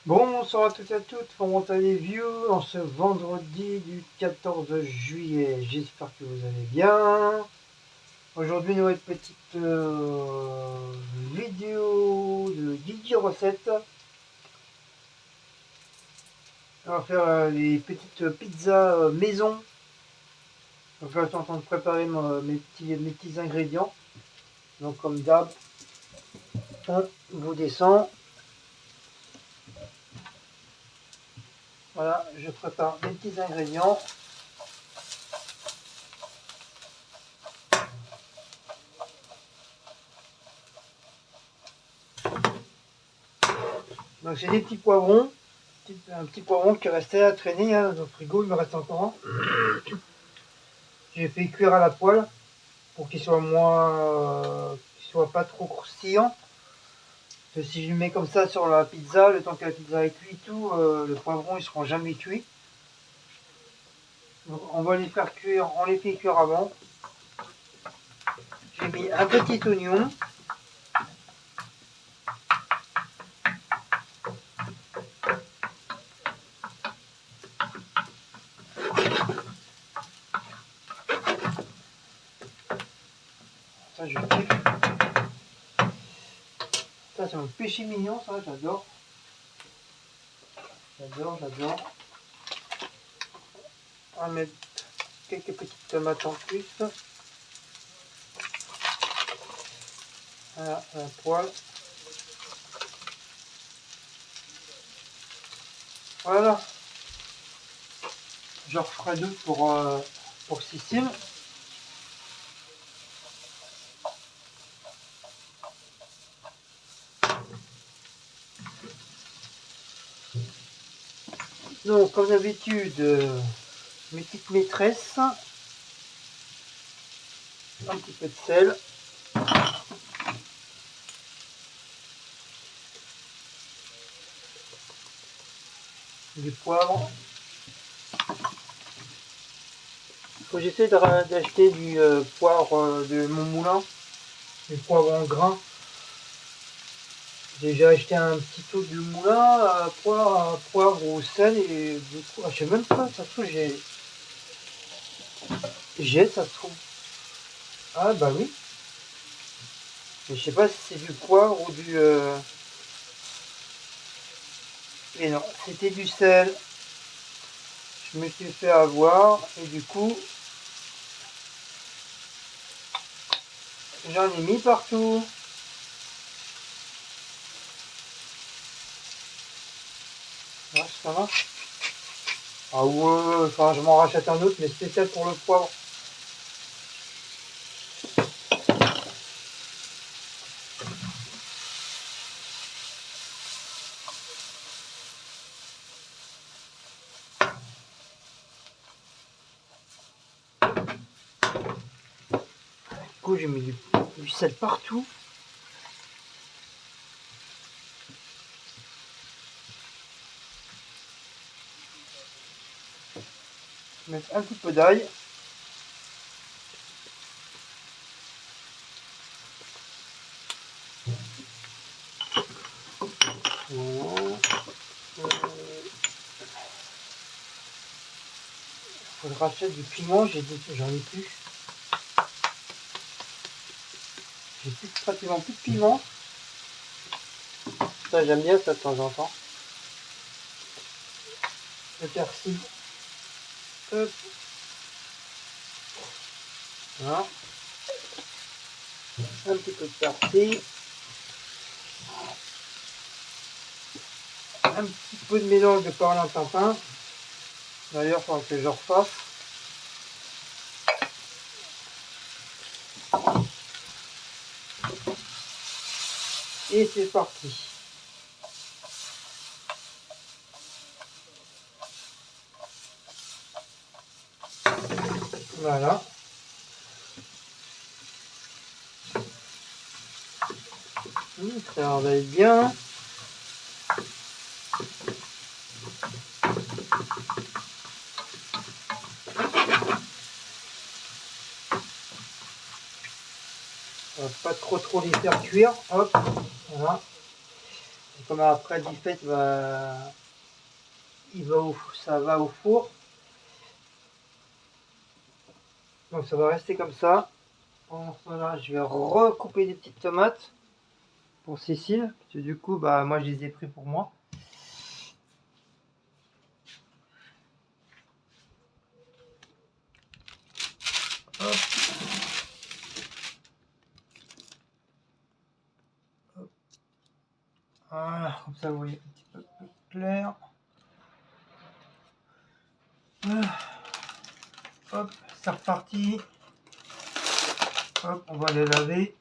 Bonsoir à toutes et à toutes, comment allez-vous en ce vendredi du 14 juillet? J'espère que vous allez bien. Aujourd'hui, une nouvelle petite vidéo de Guigui Recette. On va faire les petites pizzas maison. Donc là, je suis en train de préparer mes petits ingrédients. Donc comme d'hab, on vous descend. Voilà, je prépare mes petits ingrédients. Donc j'ai des petits poivrons. Un petit poivron qui restait à traîner hein, dans le frigo, il me reste encore un. J'ai fait cuire à la poêle pour qu'il soit qu'il soit pas trop croustillant. Parce que si je le mets comme ça sur la pizza, le temps que la pizza est cuite, tout, le poivron ils seront jamais cuits. Donc on va les faire cuire, on les fait cuire avant. J'ai mis un petit oignon. Ça je kiffe. Ça c'est mon péché mignon, ça j'adore. J'adore. On va mettre quelques petites tomates en plus. Voilà, un poêle. Voilà. Je referai deux pour Sicile. Donc, comme d'habitude, mes petites maîtresses, un petit peu de sel, du poivre. J'essaie d'acheter du poivre de mon moulin, du poivre en grain. J'ai déjà acheté un petit pot du moulin à poivre au sel et du coup, je sais même pas, ça se trouve ça se trouve. Ah bah oui, mais je sais pas si c'est du poivre ou du. Mais non, c'était du sel. Je me suis fait avoir et du coup, j'en ai mis partout. Ouais, ça marche. Ah ouais, enfin je m'en rachète un autre, mais spécial pour le poivre. Du coup, j'ai mis du sel partout. Je vais mettre un petit peu d'ail. Voilà. Faut que je rachète du piment, j'en ai plus. Pratiquement plus de piment. Ça j'aime bien ça de temps en temps. Le persil. Hop. Voilà. Un petit peu de persil. Un petit peu de mélange de parlimpinpin. D'ailleurs, il faudra que je refasse. Et c'est parti. Voilà. Ça va être bien. On va pas trop les faire cuire. Hop. Voilà. comme après du fait, ça va au four. Donc ça va rester comme ça. Pendant ce temps-là, je vais recouper des petites tomates pour Cécile. Parce que du coup, moi je les ai pris pour moi. Hop. Hop. Voilà, comme ça vous voyez un petit peu plus clair. Hop, c'est reparti. Hop, on va les laver.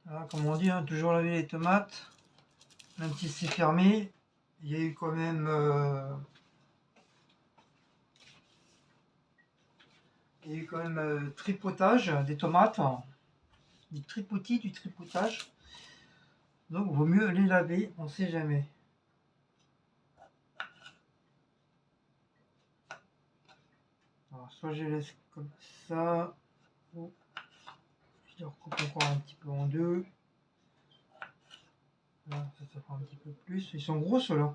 Voilà, comme on dit, hein, toujours laver les tomates. Même si c'est fermé, il y a eu quand même tripotage des tomates, du tripotis, du tripotage. Donc vaut mieux les laver, on sait jamais. Alors, soit je laisse comme ça, ou je les recoupe encore un petit peu en deux. Là, ça fera un petit peu plus. Ils sont gros ceux-là.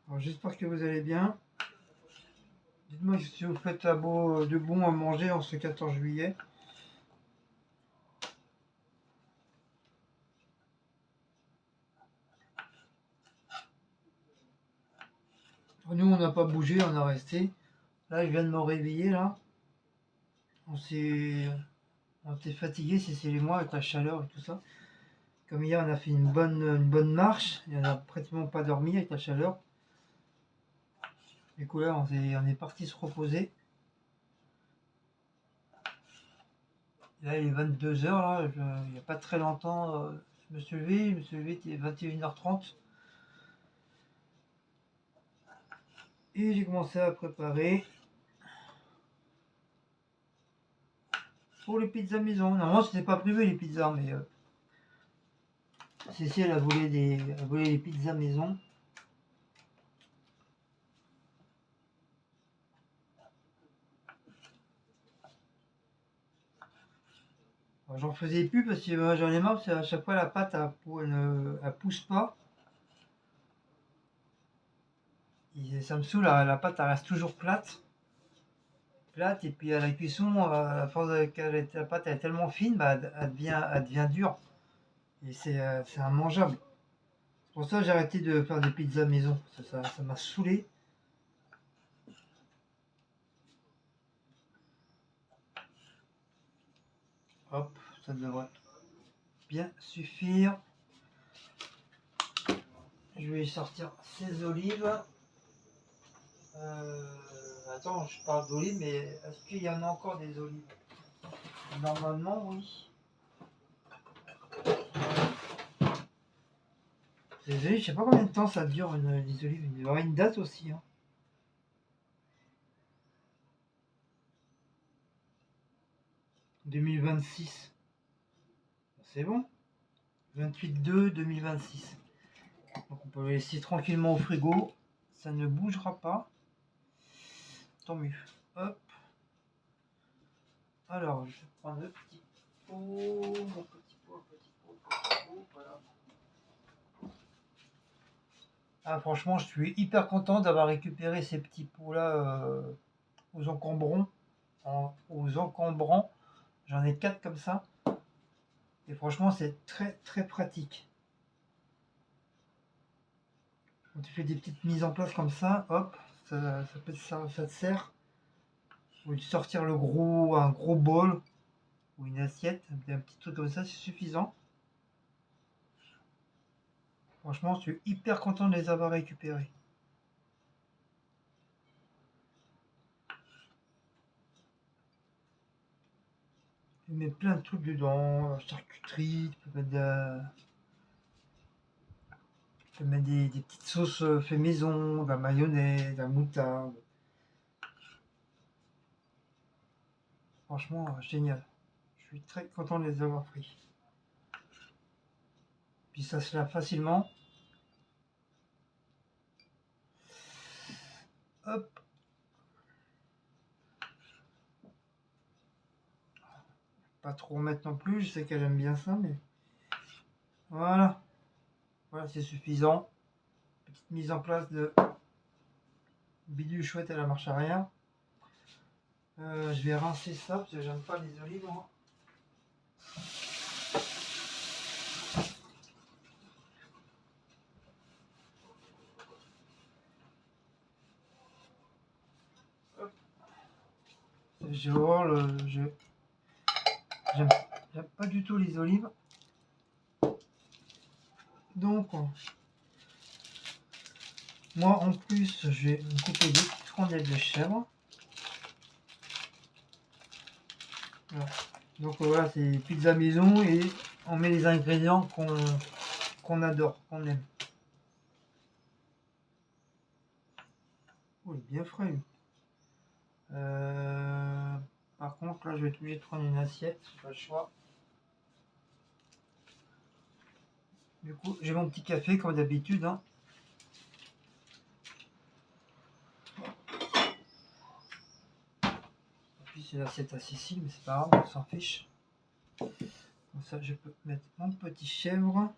Alors j'espère que vous allez bien. Dites-moi si vous faites de bon à manger en ce 14 juillet. Nous, on n'a pas bougé, on a resté. Là, je viens de me réveiller, là. On était fatigué, c'est les mois avec la chaleur et tout ça. Comme hier, on a fait une bonne marche. Et on n'a pratiquement pas dormi avec la chaleur. Du coup, là, on est parti se reposer. Et là, il est 22 heures, là. Il n'y a pas très longtemps, je me suis levé. Il était 21h30. Et j'ai commencé à préparer pour les pizzas maison. Normalement, c'était pas prévu les pizzas, mais Cécile a volé les pizzas maison. J'en faisais plus parce que j'en ai marre parce qu'à chaque fois la pâte elle pousse pas. Et ça me saoule, la pâte elle reste toujours plate et puis à la cuisson, à force que la pâte elle est tellement fine, elle devient dure et c'est immangeable. C'est pour ça que j'ai arrêté de faire des pizzas maison. Ça m'a saoulé. Hop, ça devrait bien suffire. Je vais sortir ces olives. Attends, je parle d'olives, mais est-ce qu'il y en a encore des olives? Normalement, oui. Désolé, je sais pas combien de temps ça dure les olives. Il y aura une date aussi. Hein. 2026. C'est bon. 28/2/2026. Donc on peut le laisser tranquillement au frigo. Ça ne bougera pas. Tant mieux. Hop. Alors, je vais prendre le petit pot. Mon petit pot, voilà. Ah, franchement, je suis hyper content d'avoir récupéré ces petits pots-là aux encombrants. Aux encombrants. J'en ai 4 comme ça. Et franchement, c'est très très pratique. Quand tu fais des petites mises en place comme ça, hop, ça te sert. Au lieu de sortir un gros bol ou une assiette, un petit truc comme ça, c'est suffisant. Franchement, je suis hyper content de les avoir récupérés. peux mettre plein de trucs dedans, charcuterie, tu peux mettre des petites sauces fait maison, de la mayonnaise, de la moutarde. Franchement, génial. Je suis très content de les avoir pris. Puis ça se lave facilement. Hop. Pas trop mettre non plus, je sais qu'elle aime bien ça, mais voilà. Voilà, c'est suffisant. Petite mise en place de bidule chouette à la marche arrière. Je vais rincer ça parce que j'aime pas les olives, moi. J'aime pas du tout les olives. Donc, moi en plus, je vais me couper des petites rondelles de chèvre. Voilà. Donc voilà, c'est pizza maison et on met les ingrédients qu'on adore, qu'on aime. Oh, il est bien frais. Lui. Par contre, là, je vais être obligé de prendre une assiette, j'ai pas le choix. Du coup, j'ai mon petit café comme d'habitude. Hein. Et puis c'est l'assiette à Cécile, mais c'est pas grave, on s'en fiche. Comme ça, je peux mettre mon petit chèvre. Hein.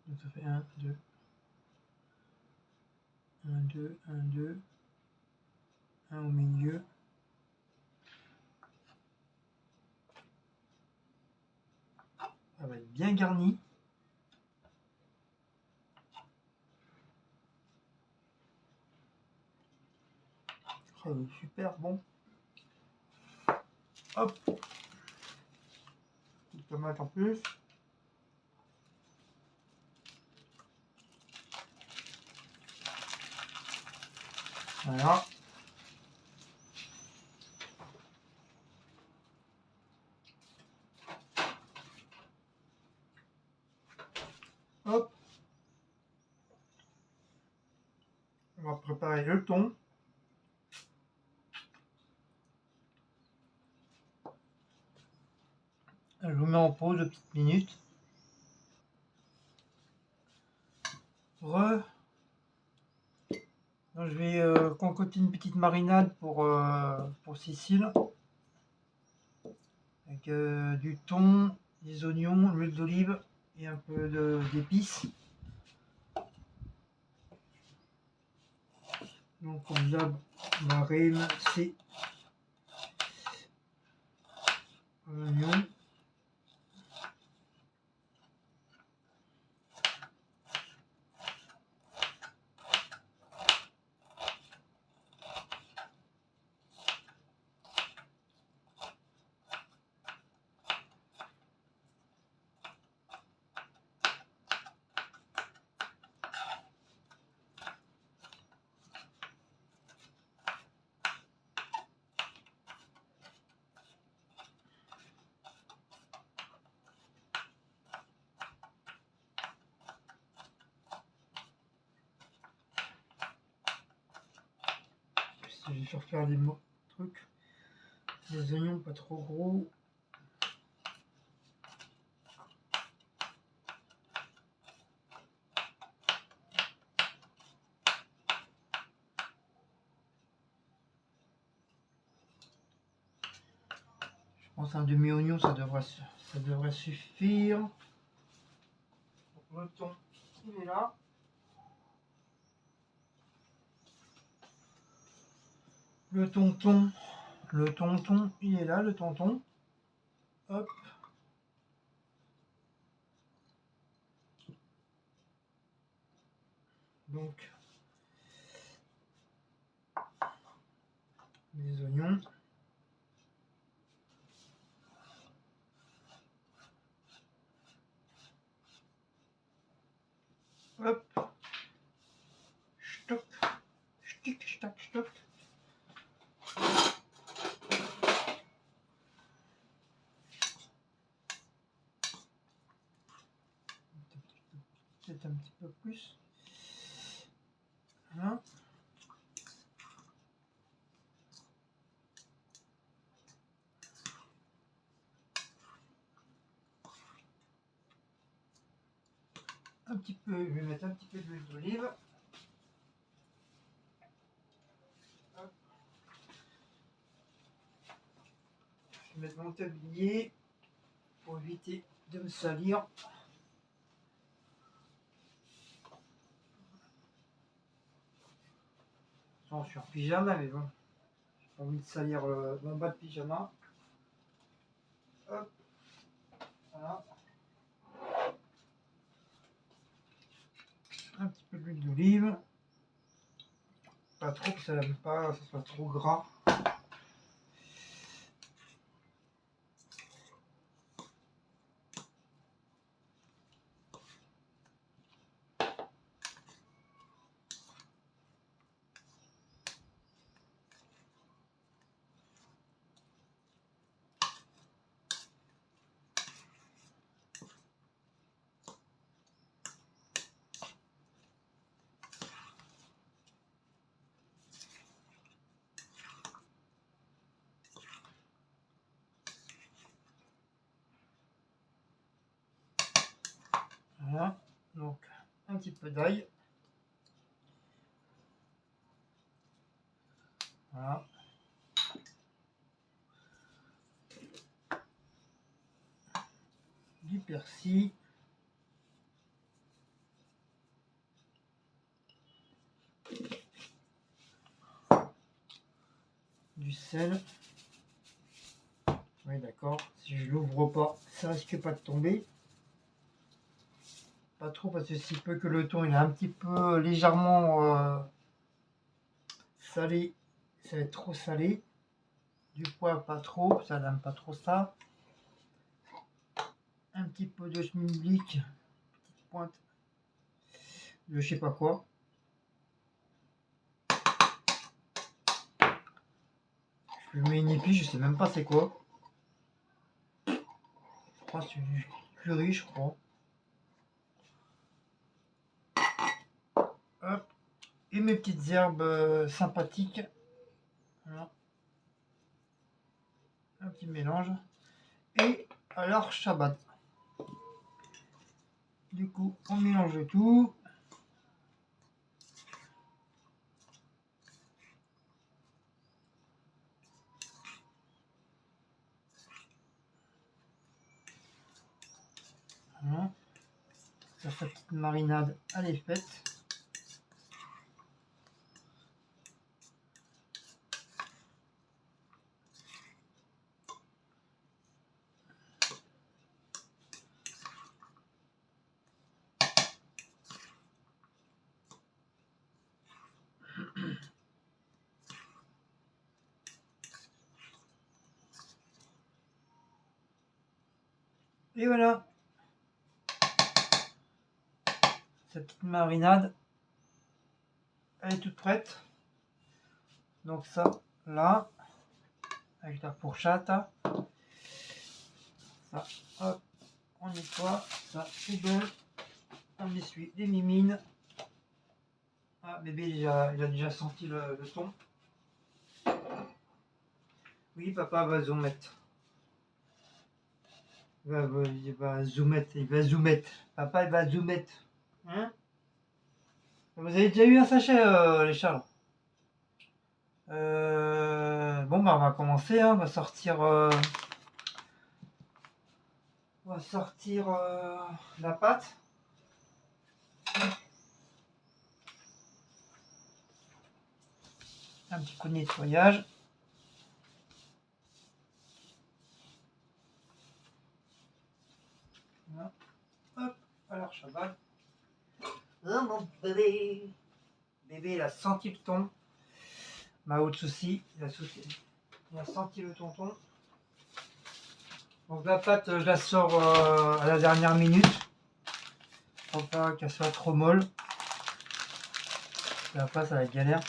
Donc ça fait 1, 2, 1, 2, 1, 2, 1 au milieu. Ça va être bien garni. Oh, super bon. Hop. Une tomate en plus. Voilà. Hop. On va préparer le thon. Je vous mets en pause de petites minutes. Donc, je vais concocter une petite marinade pour Cécile. Avec du thon, des oignons, l'huile d'olive et un peu d'épices. Donc comme d'hab, marine, c'est l'oignon. Je vais faire faire des trucs. Des oignons pas trop gros. Je pense un demi-oignon, ça devrait suffire. Donc, le thon, il est là. Le tonton, il est là, le tonton. Hop. Donc, des oignons. Hop. Stop. Stick, stack, stop. Peut-être un petit peu plus. Voilà. Un petit peu, je vais mettre un petit peu d'huile d'olive. Je vais mettre mon tablier pour éviter de me salir. Bon, je suis en pyjama, mais bon, j'ai pas envie de salir mon bas de pyjama. Hop, voilà. Un petit peu d'huile d'olive. Pas trop, que ça n'aime pas, ça soit trop gras. Voilà, donc un petit peu d'ail. Voilà. Du persil. Du sel. Oui, d'accord. Si je l'ouvre pas, ça risque pas de tomber. Pas trop, parce que si peu que le thon il est un petit peu légèrement salé, ça va être trop salé. Du poivre pas trop, ça n'aime pas trop ça. Un petit peu de schmilblick, petite pointe de je sais pas quoi. Je mets une épice, je sais même pas c'est quoi. Je crois que c'est du curry, je crois. Hop. Et mes petites herbes sympathiques. Voilà. Un petit mélange. Et alors Shabbat. Du coup, on mélange tout. Voilà. Ça, sa petite marinade, elle est faite. Et voilà. Cette petite marinade, elle est toute prête. Donc ça, là, avec la fourchette, ça, hop, on nettoie, ça, poubelle, on essuie les mimines. Ah, bébé, il a déjà senti le thon. Oui, papa va zoomettre. Il va zoomettre, il va zoomettre. Papa, il va zoomettre. Hein? Vous avez déjà eu un sachet, les Charles? Bon, bah, on va commencer, hein. On va sortir la pâte. Un petit coup de nettoyage. Voilà. Hop, alors Shabbat. Oh mon bébé. Bébé, il a senti le thon. Ma haute aussi, il a senti le tonton. Donc la pâte, je la sors à la dernière minute. Faut pas qu'elle soit trop molle. La pâte, ça va être galère.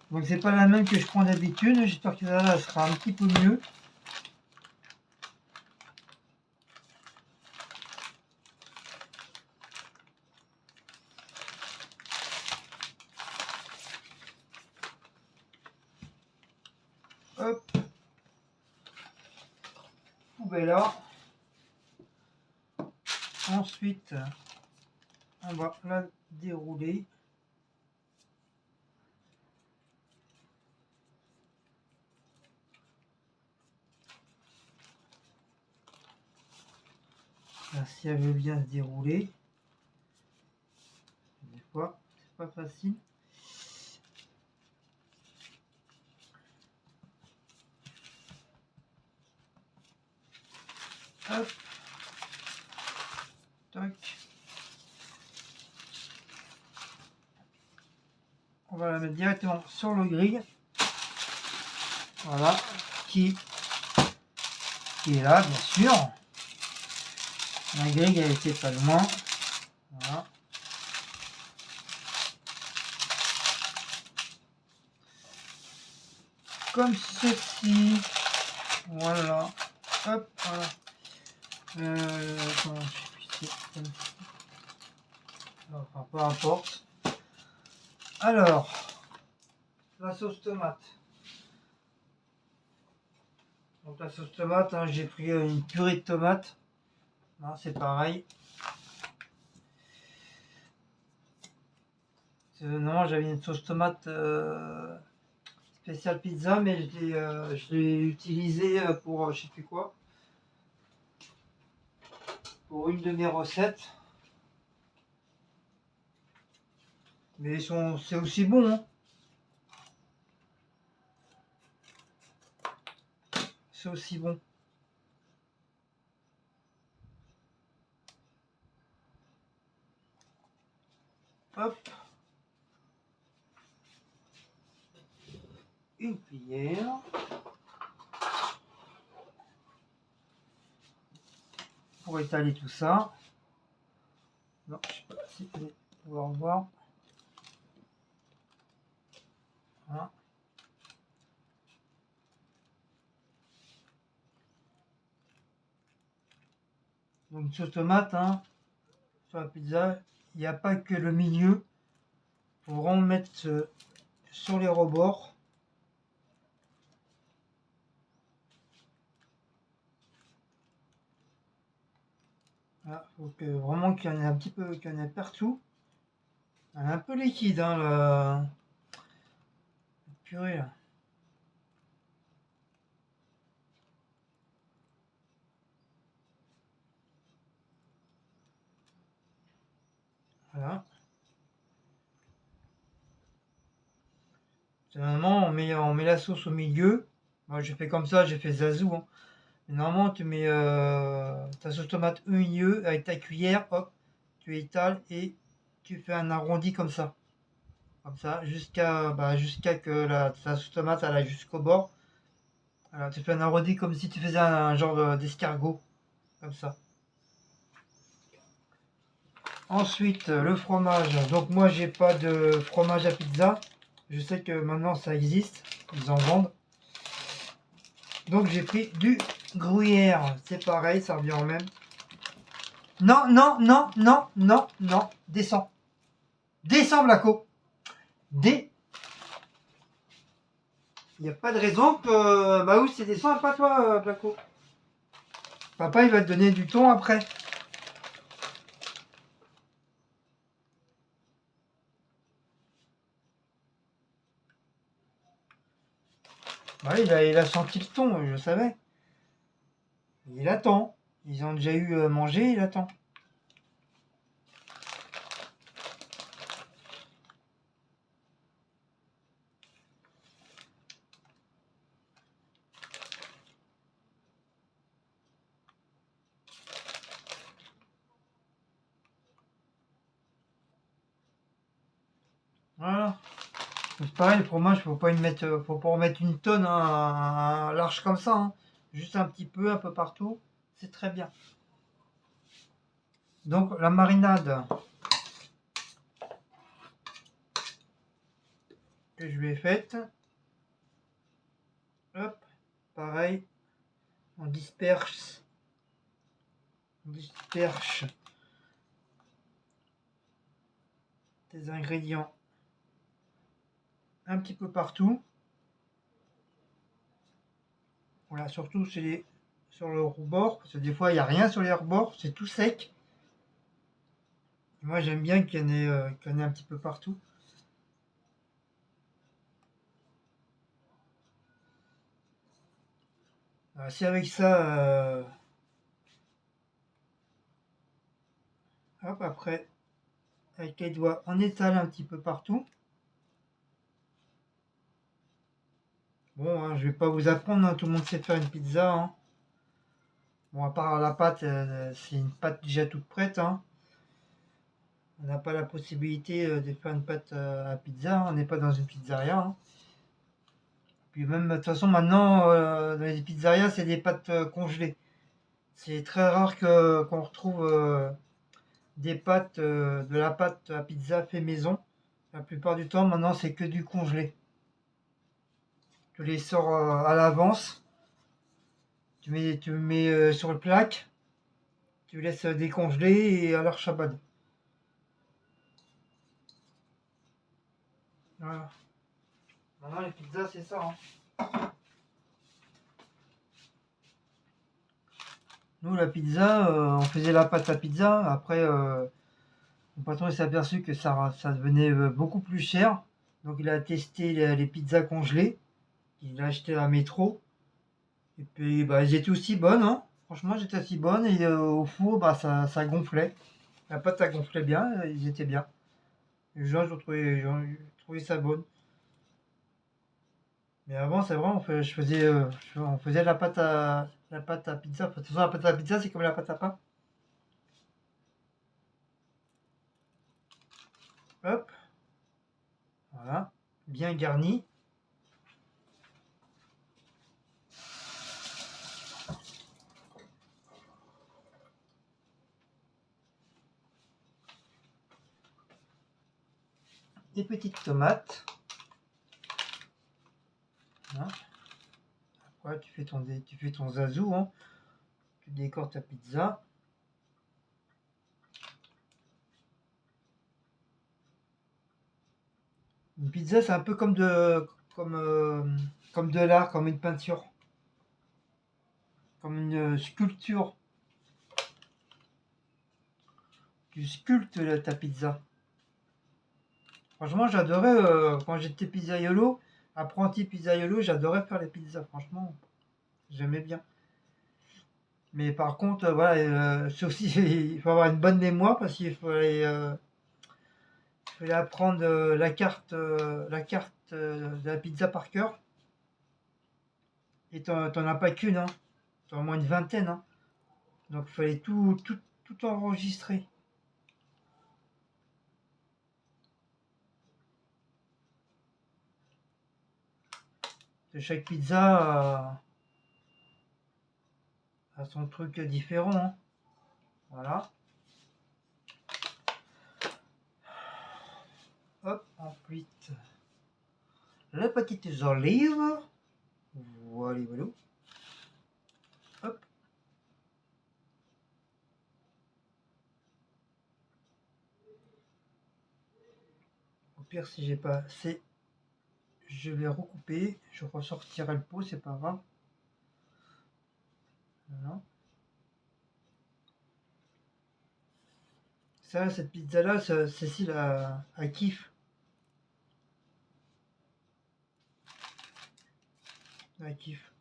Donc c'est pas la même que je prends d'habitude. J'espère que ça sera un petit peu mieux. Hop. Poubelle. Ensuite, on va la dérouler. Là, si elle veut bien se dérouler. Des fois, c'est pas facile. Hop. Tac. On va la mettre directement sur le grill. Voilà. Qui est là, bien sûr. La grille, elle était pas loin. Voilà. Comme ceci. Voilà. Hop, voilà. Comment je sais plus, enfin, peu importe. Alors, la sauce tomate. Donc la sauce tomate, hein, j'ai pris une purée de tomates. C'est pareil. Non, j'avais une sauce tomate spéciale pizza, mais je l'ai utilisée pour je sais plus quoi. Pour une de mes recettes. Mais c'est aussi bon. Hein. C'est aussi bon. Hop. Une cuillère. Pour étaler tout ça. Non, je sais pas si vous allez pouvoir voir. Voilà. Donc sauce tomate, hein, sur la pizza, il n'y a pas que le milieu. Il faut vraiment mettre sur les rebords. Voilà, faut que, vraiment qu'il y en ait un petit peu, qu'il y en ait partout. Elle est un peu liquide, hein, la purée là. Voilà. Normalement, on met la sauce au milieu. Moi, j'ai fait comme ça, j'ai fait zazou. Hein. Normalement, tu mets ta sauce tomate au milieu avec ta cuillère, hop, tu étales et tu fais un arrondi comme ça. Comme ça, jusqu'à que ta sauce tomate elle aille jusqu'au bord. Voilà, tu fais un arrondi comme si tu faisais un genre d'escargot. Comme ça. Ensuite, le fromage. Donc moi, j'ai pas de fromage à pizza. Je sais que maintenant ça existe. Ils en vendent. Donc j'ai pris du gruyère. C'est pareil, ça revient au même. Non, non, non, non, non, non. Descends. Descends, Blaco. Il n'y a pas de raison que Maous c'est descend et pas toi, Blaco. Papa, il va te donner du ton après. Ouais, il a senti le ton, je savais. Il attend. Ils ont déjà eu mangé, il attend. Voilà. C'est pareil, le fromage, faut pas en mettre une tonne large comme ça, hein. Juste un petit peu, un peu partout, c'est très bien. Donc la marinade que je lui ai faite, hop, pareil, on disperse des ingrédients un petit peu partout. Voilà, surtout sur le rebord, parce que des fois il n'y a rien sur les rebords, c'est tout sec. Et moi j'aime bien qu'il y en ait un petit peu partout. Si avec ça, hop, après, avec les doigts, on étale un petit peu partout. Bon, hein, je vais pas vous apprendre, hein, tout le monde sait faire une pizza, hein. Bon, à part la pâte, c'est une pâte déjà toute prête, hein. On n'a pas la possibilité de faire une pâte à pizza, hein. On n'est pas dans une pizzeria, hein. Puis même, de toute façon, maintenant, dans les pizzerias, c'est des pâtes congelées. C'est très rare qu'on retrouve de la pâte à pizza fait maison. La plupart du temps, maintenant, c'est que du congelé. Tu les sors à l'avance, tu mets sur le plaque, tu laisses décongeler et à l'archabad. Voilà. Maintenant, les pizzas, c'est ça, hein. Nous, la pizza, on faisait la pâte à pizza. Après, mon patron s'est aperçu que ça devenait beaucoup plus cher. Donc, il a testé les pizzas congelées. Il a acheté à Métro. Et puis, bah, elles étaient aussi bonnes, hein. Franchement, elles étaient aussi bonnes. Et au four, bah, ça gonflait. La pâte, ça gonflait bien. Ils étaient bien. Les gens, ils ont trouvé ça bonne. Mais avant, c'est vrai, on faisait la pâte à pizza. De toute façon, la pâte à pizza, c'est comme la pâte à pain. Hop, voilà. Bien garni. Des petites tomates. Voilà. Après, tu fais ton zazou, hein. Tu décores ta pizza. Une pizza, c'est un peu comme de l'art, comme une peinture, comme une sculpture. Tu sculptes ta pizza. Franchement, j'adorais quand j'étais pizzaiolo, apprenti pizzaiolo, j'adorais faire les pizzas. Franchement, j'aimais bien. Mais par contre, voilà, c'est aussi, il faut avoir une bonne mémoire parce fallait apprendre la carte de la pizza par cœur. Et t'en as pas qu'une, hein. T'en as au moins une vingtaine, hein. Donc il fallait tout enregistrer. Chaque pizza a son truc différent, hein. Voilà. Hop, ensuite, les petites olives. Voilà, voilà. Hop. Au pire, si j'ai pas assez, je vais recouper. Je ressortirai le pot, c'est pas grave. Voilà. Ça, cette pizza-là, Cécile a kiff. A kiff.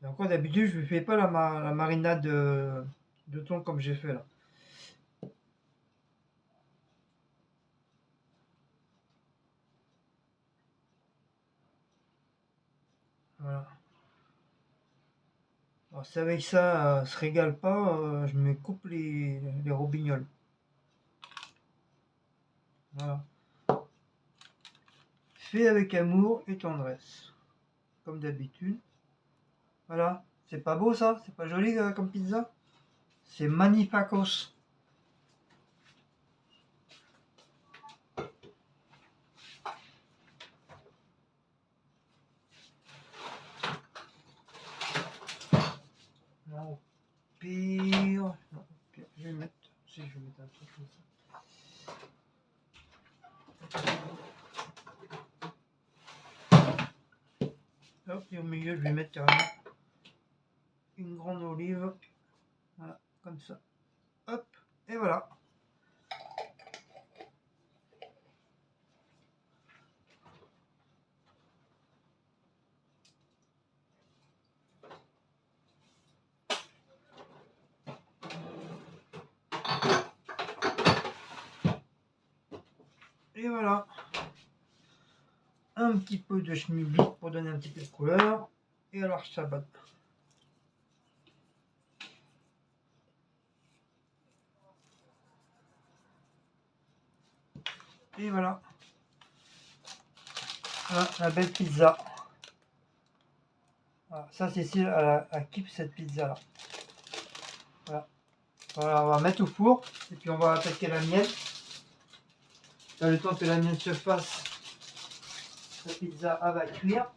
Et encore d'habitude, je ne fais pas la marinade de thon comme j'ai fait là. Voilà. Alors, si avec ça, se régale pas, je me coupe les robignoles. Voilà. fait avec amour et tendresse, comme d'habitude. Voilà, c'est pas beau ça? C'est pas joli comme pizza? C'est magnificos. Non, pire. Non, pire. Je vais mettre. Si je vais mettre un truc comme ça. Hop, et au milieu, je vais mettre carrément une grande olive. Voilà, comme ça. Hop, et voilà. Et voilà. Un petit peu de schmilblick pour donner un petit peu de couleur. Et alors, Shabbat. Et voilà. Voilà, la belle pizza. Voilà, ça, Cécile, elle kiffe cette pizza là. Voilà. Voilà, on va mettre au four. Et puis on va attaquer la mienne. Là, le temps que la mienne se fasse, la pizza elle va cuire.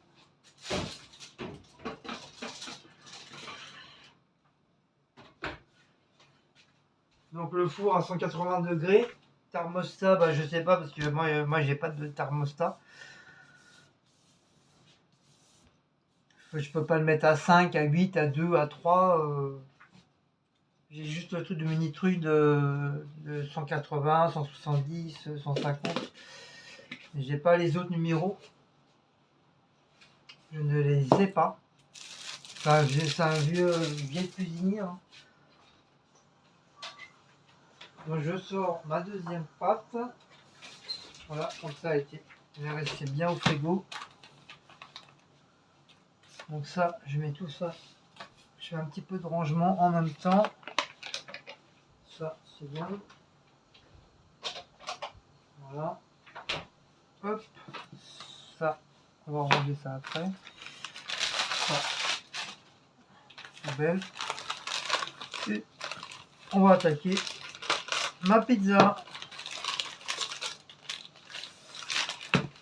Donc le four à 180 degrés. Thermostat, bah, je sais pas parce que moi j'ai pas de thermostat. Je peux pas le mettre à 5, à 8, à 2, à 3. J'ai juste le truc de mini truc de 180, 170, 150. J'ai pas les autres numéros. Je ne les ai pas. Enfin, c'est un vieil cuisinier. Hein. Donc je sors ma deuxième pâte. Voilà, comme ça a été. Elle est restée bien au frigo. Donc ça, je mets tout ça. Je fais un petit peu de rangement en même temps. Ça, c'est bon. Voilà. Hop. Ça, on va ranger ça après. Ça, poubelle. Et on va attaquer ma pizza.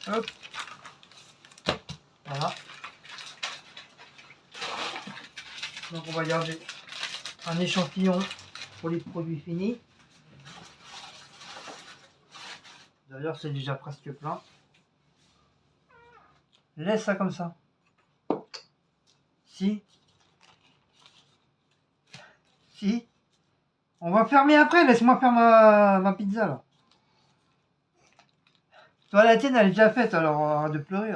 Hop. Voilà. Donc on va garder un échantillon pour les produits finis. D'ailleurs, c'est déjà presque plein. Laisse ça comme ça. Si. Si. On va fermer après. Laisse-moi faire ma pizza là. Toi, la tienne, elle est déjà faite, alors arrête de pleurer.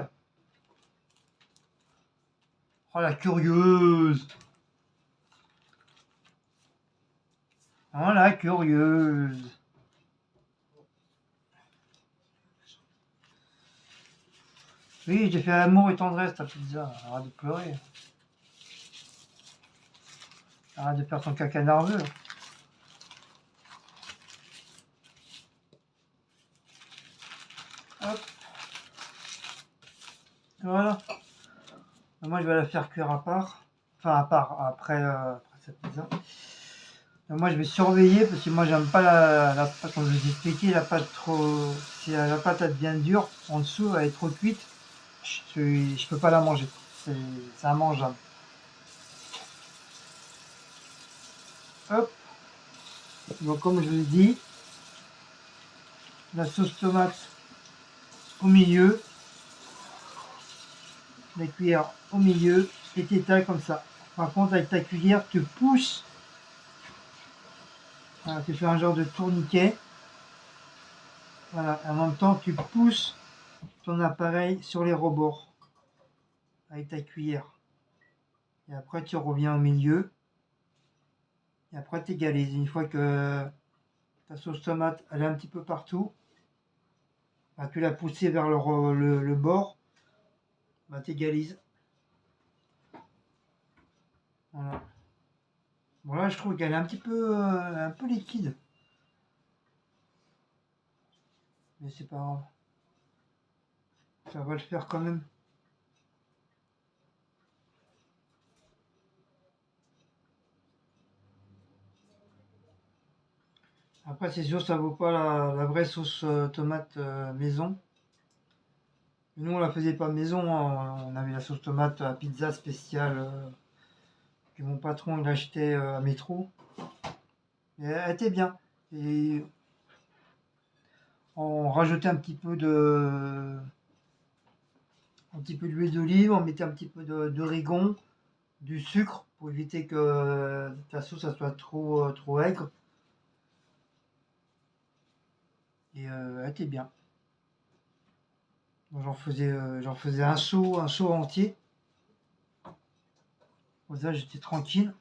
Oh la curieuse. Oh la curieuse. Oui, j'ai fait amour et tendresse ta pizza. Arrête de pleurer. Arrête de faire ton caca nerveux. Hop. Voilà. Moi, je vais la faire cuire à part. Enfin, à part, après cette pizza. Moi, je vais surveiller parce que moi, j'aime pas la pâte, comme je vous ai expliqué, la pâte trop. Si la pâte est bien dure, en dessous, elle est trop cuite, je peux pas la manger. C'est immangeable. Hop. Donc, comme je vous l'ai dit, la sauce tomate au milieu, la cuillère au milieu, et t'étales comme ça. Par contre, avec ta cuillère, tu pousses. Voilà, tu fais un genre de tourniquet. Voilà, en même temps, tu pousses ton appareil sur les rebords avec ta cuillère. Et après, tu reviens au milieu. Et après, tu égalises. Une fois que ta sauce tomate, elle est un petit peu partout, bah, tu l'as poussée vers le bord, bah, tu égalises. Voilà. Voilà, je trouve qu'elle est un peu liquide. Mais c'est pas grave. Ça va le faire quand même. Après, c'est sûr, ça vaut pas la vraie sauce tomate maison. Nous, on la faisait pas maison, hein. On avait la sauce tomate à pizza spéciale que mon patron il achetait à Métro. Et elle était bien. Et on rajoutait un petit peu d'huile d'olive, on mettait un petit peu d'origan, du sucre pour éviter que ta sauce ça soit trop aigre. Et elle était bien. Donc, j'en faisais un seau entier. Comme ça, j'étais tranquille.